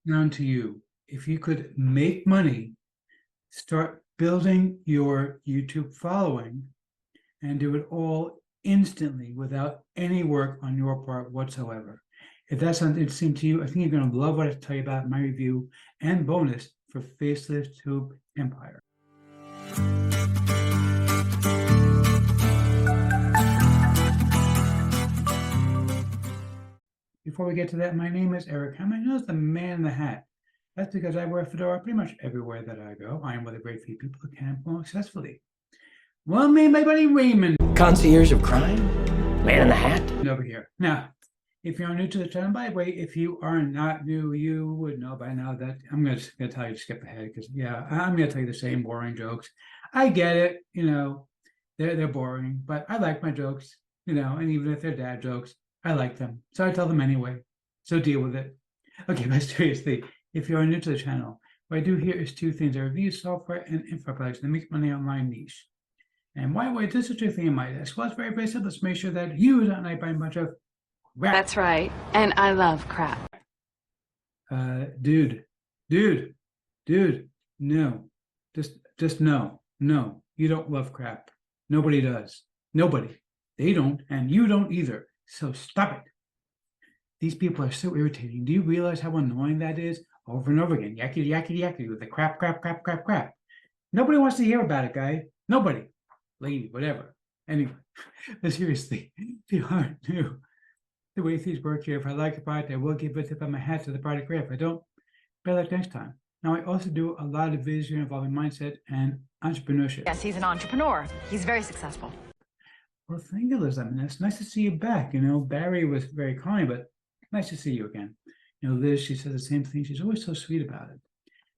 down to you. If you could make money, start building your YouTube following and do it all instantly without any work on your part whatsoever. If that sounds interesting to you, I think you're going to love what I tell you about my review and bonus for Faceless Tube Empire. Before we get to that, my name is Eric. How many knows the man in the hat? That's because I wear a fedora pretty much everywhere that I go. I am one of the great few people who can perform successfully. Well, me and my buddy Raymond. Concierge of crime? Man in the hat? Over here. Now, if you're new to the channel, by the way, if you are not new, you would know by now that I'm going to tell you to skip ahead because, yeah, I'm going to tell you the same boring jokes. I get it, they're boring, but I like my jokes, and even if they're dad jokes, I like them. So I tell them anyway. So deal with it. Okay, but seriously, if you are new to the channel, what I do here is two things. I review software and info products that make money online niche. And why would this such a thing in my desk? Well, it's very, very simple. Let's make sure that you don't buy a bunch of crap. That's right. And I love crap. Dude, no. Just no. No, you don't love crap. Nobody does. Nobody. They don't, and you don't either. So stop it. These people are so irritating. Do you realize how annoying that is? Over and over again. Yakety, yakety, yakety with the crap. Nobody wants to hear about it, guy. Nobody. Lady, whatever. Anyway, but seriously, if you aren't new, the way things work here, if I like a product, I will give a tip on my hat to the product creator. If I don't, better luck next time. Now, I also do a lot of videos involving mindset and entrepreneurship. Yes, he's an entrepreneur. He's very successful. Well, thank you, Liz. I mean, it's nice to see you back. Barry was very kind, but nice to see you again. Liz, she says the same thing. She's always so sweet about it.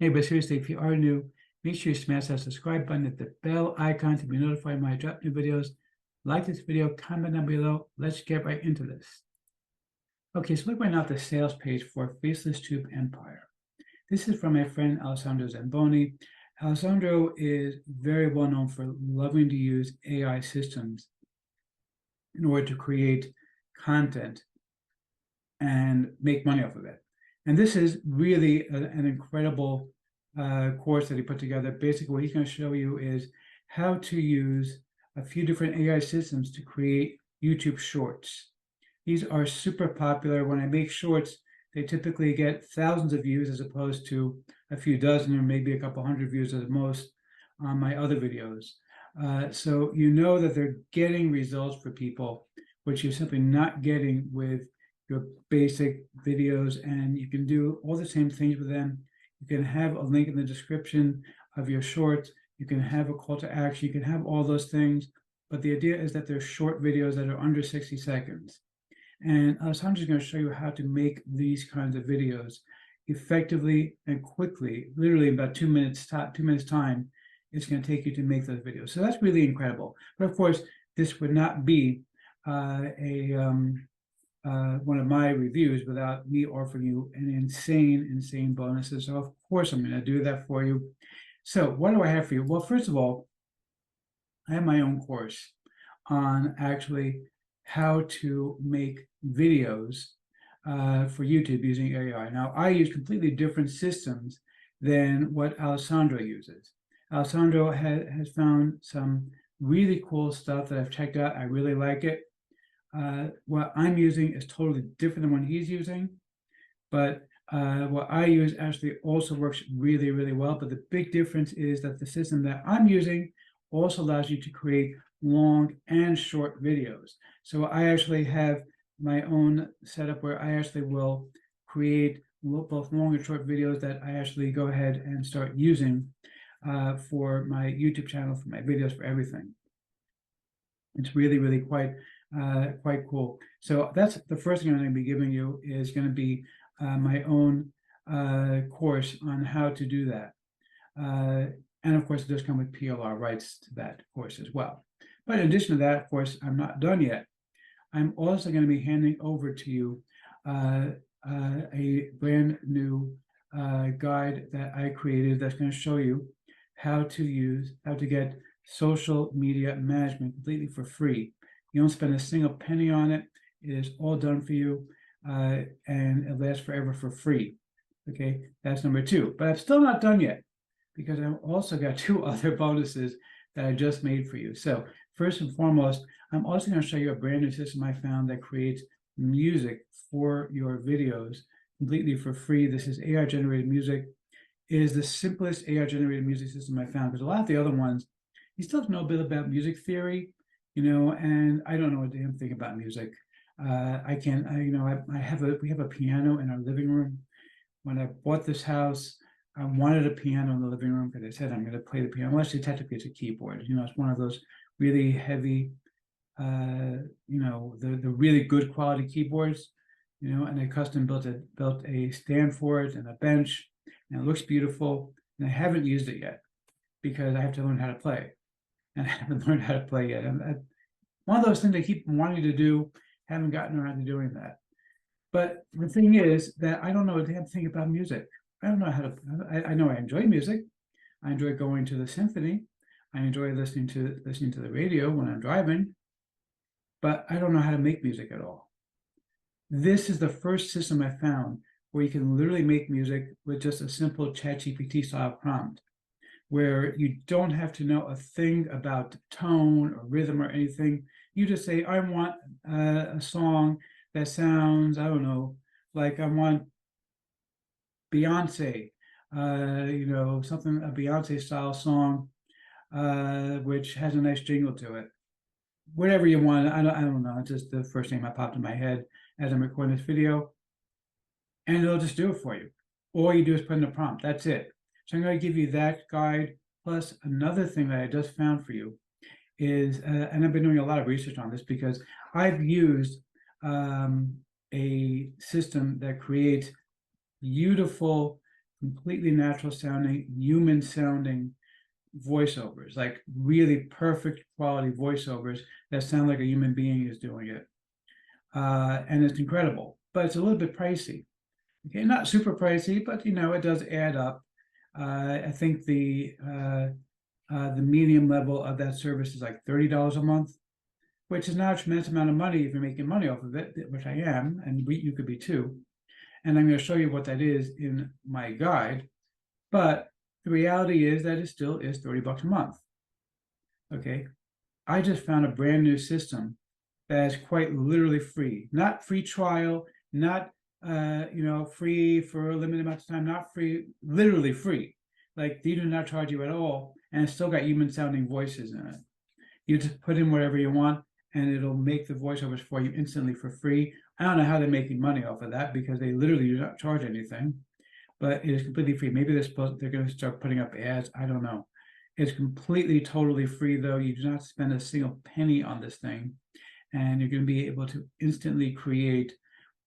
Anyway, but seriously, if you are new, make sure you smash that subscribe button at the bell icon to be notified when I drop new videos. Like this video, comment down below. Let's get right into this. Okay, so look right now at the sales page for Faceless Tube Empire. This is from my friend Alessandro Zamboni. Alessandro is very well known for loving to use AI systems in order to create content and make money off of it. And this is really an incredible course that he put together. Basically, what he's going to show you is how to use a few different AI systems to create YouTube shorts. These are super popular. When I make shorts, they typically get thousands of views as opposed to a few dozen or maybe a couple hundred views at most on my other videos. So you know that they're getting results for people, which you're simply not getting with your basic videos, and you can do all the same things with them. You can have a link in the description of your shorts. You can have a call to action. You can have all those things, but the idea is that they're short videos that are under 60 seconds. And Alessandro is going to show you how to make these kinds of videos effectively and quickly, literally in about 2 minutes time. It's going to take you to make those videos. So that's really incredible. But of course, this would not be one of my reviews without me offering you an insane bonuses. So of course, I'm going to do that for you. So what do I have for you? Well, first of all, I have my own course on actually how to make videos for YouTube using AI. Now, I use completely different systems than what Alessandro uses. Alessandro has found some really cool stuff that I've checked out. I really like it. What I'm using is totally different than what he's using, but what I use actually also works really, really well. But the big difference is that the system that I'm using also allows you to create long and short videos. So I actually have my own setup where I actually will create both long and short videos that I actually go ahead and start using for my YouTube channel, for my videos, for everything. It's really, really quite cool. So that's the first thing I'm going to be giving you is going to be my own course on how to do that. And of course, it does come with PLR rights to that course as well. But in addition to that, of course, I'm not done yet. I'm also going to be handing over to you a brand new guide that I created that's going to show you how to get social media management completely for free. You don't spend a single penny on it. It is all done for you, and it lasts forever for free. Okay, that's number 2. But I'm still not done yet because I've also got 2 other bonuses that I just made for you. So first and foremost, I'm also going to show you a brand new system I found that creates music for your videos completely for free. This is AI generated music. It is the simplest AI generated music system I found, because a lot of the other ones, you still have to know a bit about music theory, and I don't know a damn thing about music. I can't, we have a piano in our living room. When I bought this house, I wanted a piano in the living room because I said I'm going to play the piano. Well, actually, technically, it's a keyboard. It's one of those really heavy, the really good quality keyboards. And I custom built a stand for it and a bench, and it looks beautiful. And I haven't used it yet because I have to learn how to play, and I haven't learned how to play yet. And one of those things I keep wanting to do, haven't gotten around to doing that. But the thing is that I don't know a damn thing about music. I don't know how to. I know I enjoy music. I enjoy going to the symphony. I enjoy listening to the radio when I'm driving. But I don't know how to make music at all. This is the first system I found where you can literally make music with just a simple ChatGPT style prompt, where you don't have to know a thing about tone or rhythm or anything. You just say, I want a song that sounds, I don't know, like I want Beyonce, something, a Beyonce style song, which has a nice jingle to it. Whatever you want, I don't know. It's just the first thing that popped in my head as I'm recording this video, and it'll just do it for you. All you do is put in a prompt. That's it. So I'm going to give you that guide, plus another thing that I just found for you is, and I've been doing a lot of research on this because I've used a system that creates beautiful, completely natural sounding, human sounding voiceovers, like really perfect quality voiceovers that sound like a human being is doing it. And it's incredible, but it's a little bit pricey. Okay, not super pricey, but it does add up. I think the medium level of that service is like $30 a month, which is not a tremendous amount of money if you're making money off of it, which I am, and you could be too. And I'm going to show you what that is in my guide. But the reality is that it still is $30 a month. Okay, I just found a brand new system that is quite literally free, not free trial, not free for a limited amount of time, not free, literally free. Like they do not charge you at all, and it's still got human sounding voices in it. You just put in whatever you want, and it'll make the voiceovers for you instantly for free. I don't know how they're making money off of that because they literally do not charge anything, but it is completely free. Maybe they're going to start putting up ads. I don't know. It's completely, totally free, though. You do not spend a single penny on this thing, and you're going to be able to instantly create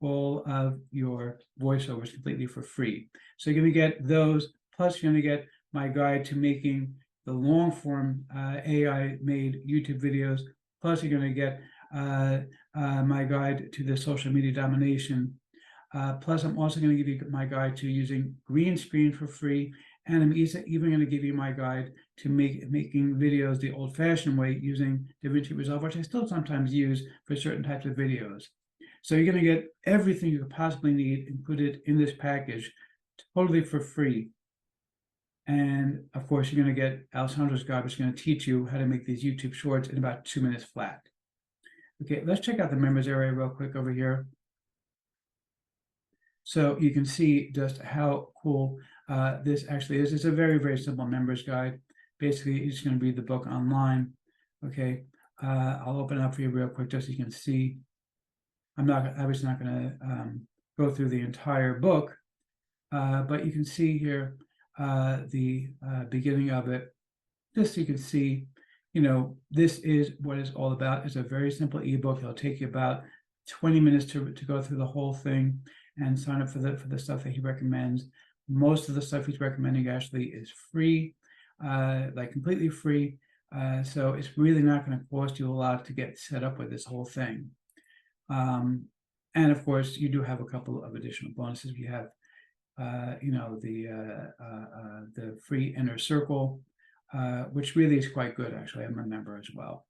all of your voiceovers completely for free. So you're going to get those, plus you're going to get my guide to making the long form AI made YouTube videos, plus you're going to get my guide to the social media domination. Plus I'm also going to give you my guide to using green screen for free, and I'm even going to give you my guide to making videos the old-fashioned way using DaVinci Resolve, which I still sometimes use for certain types of videos. So you're going to get everything you could possibly need included in this package, totally for free. And of course, you're going to get Alessandro's guide, which is going to teach you how to make these YouTube shorts in about 2 minutes flat. Okay, let's check out the members area real quick over here. So you can see just how cool this actually is. It's a very, very simple members guide. Basically, you're just going to read the book online. Okay, I'll open it up for you real quick just so you can see. I'm obviously not going to go through the entire book, but you can see here the beginning of it. Just so you can see, this is what it's all about. It's a very simple ebook. It'll take you about 20 minutes to go through the whole thing and sign up for the stuff that he recommends. Most of the stuff he's recommending actually is free, like completely free. So it's really not going to cost you a lot to get set up with this whole thing. And of course, you do have a couple of additional bonuses. We have, the free inner circle, which really is quite good. Actually, I'm a member as well.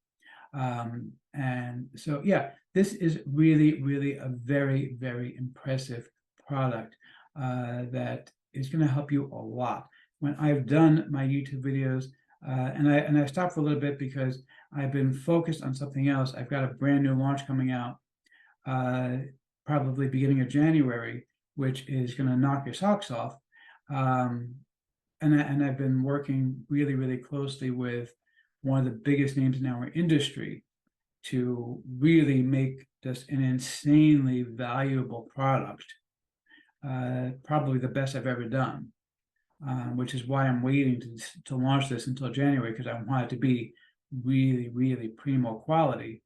And so, yeah, this is really, really a very, very impressive product. that is going to help you a lot. When I've done my YouTube videos, and I stopped for a little bit because I've been focused on something else. I've got a brand new launch coming out, probably beginning of January, which is going to knock your socks off. And I've been working really, really closely with one of the biggest names in our industry to really make this an insanely valuable product, probably the best I've ever done, which is why I'm waiting to launch this until January, because I want it to be really, really primo quality.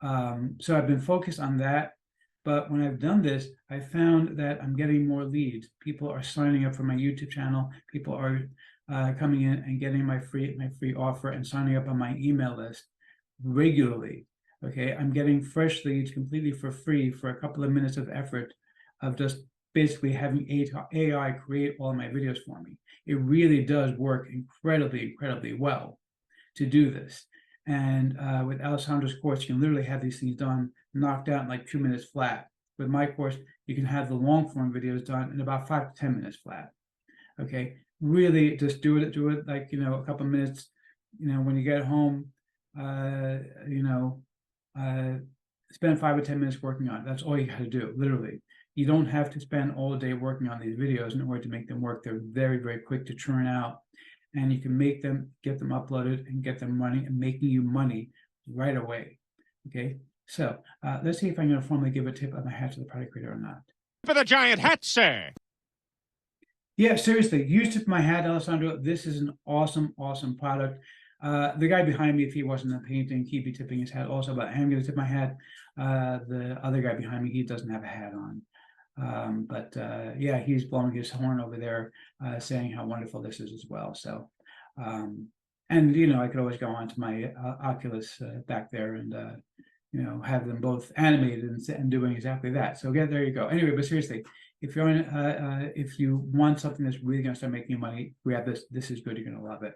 So I've been focused on that. But when I've done this, I found that I'm getting more leads. People are signing up for my YouTube channel. People are coming in and getting my free offer and signing up on my email list regularly. Okay, I'm getting fresh leads completely for free for a couple of minutes of effort of just basically having AI create all of my videos for me. It really does work incredibly, incredibly well to do this. And with Alessandra's course, you can literally have these things done, knocked out in like 2 minutes flat. With my course, you can have the long form videos done in about 5 to 10 minutes flat. Okay, really just do it like, a couple of minutes, when you get home, spend 5 or 10 minutes working on it. That's all you got to do, literally. You don't have to spend all day working on these videos in order to make them work. They're very, very quick to churn out. And you can make them, get them uploaded and get them running and making you money right away. Okay, so let's see if I'm going to formally give a tip of my hat to the product creator or not. For the giant hat, sir. Yeah, seriously, use tip of my hat, Alessandro. This is an awesome, awesome product. The guy behind me, if he wasn't a painting, he'd be tipping his hat also, but I am going to tip my hat. The other guy behind me, he doesn't have a hat on. Yeah, he's blowing his horn over there, saying how wonderful this is as well. So, and I could always go on to my Oculus back there and have them both animated and doing exactly that. So there you go. Anyway, but seriously, if you're if you want something that's really going to start making you money, grab this. This is good. You're going to love it.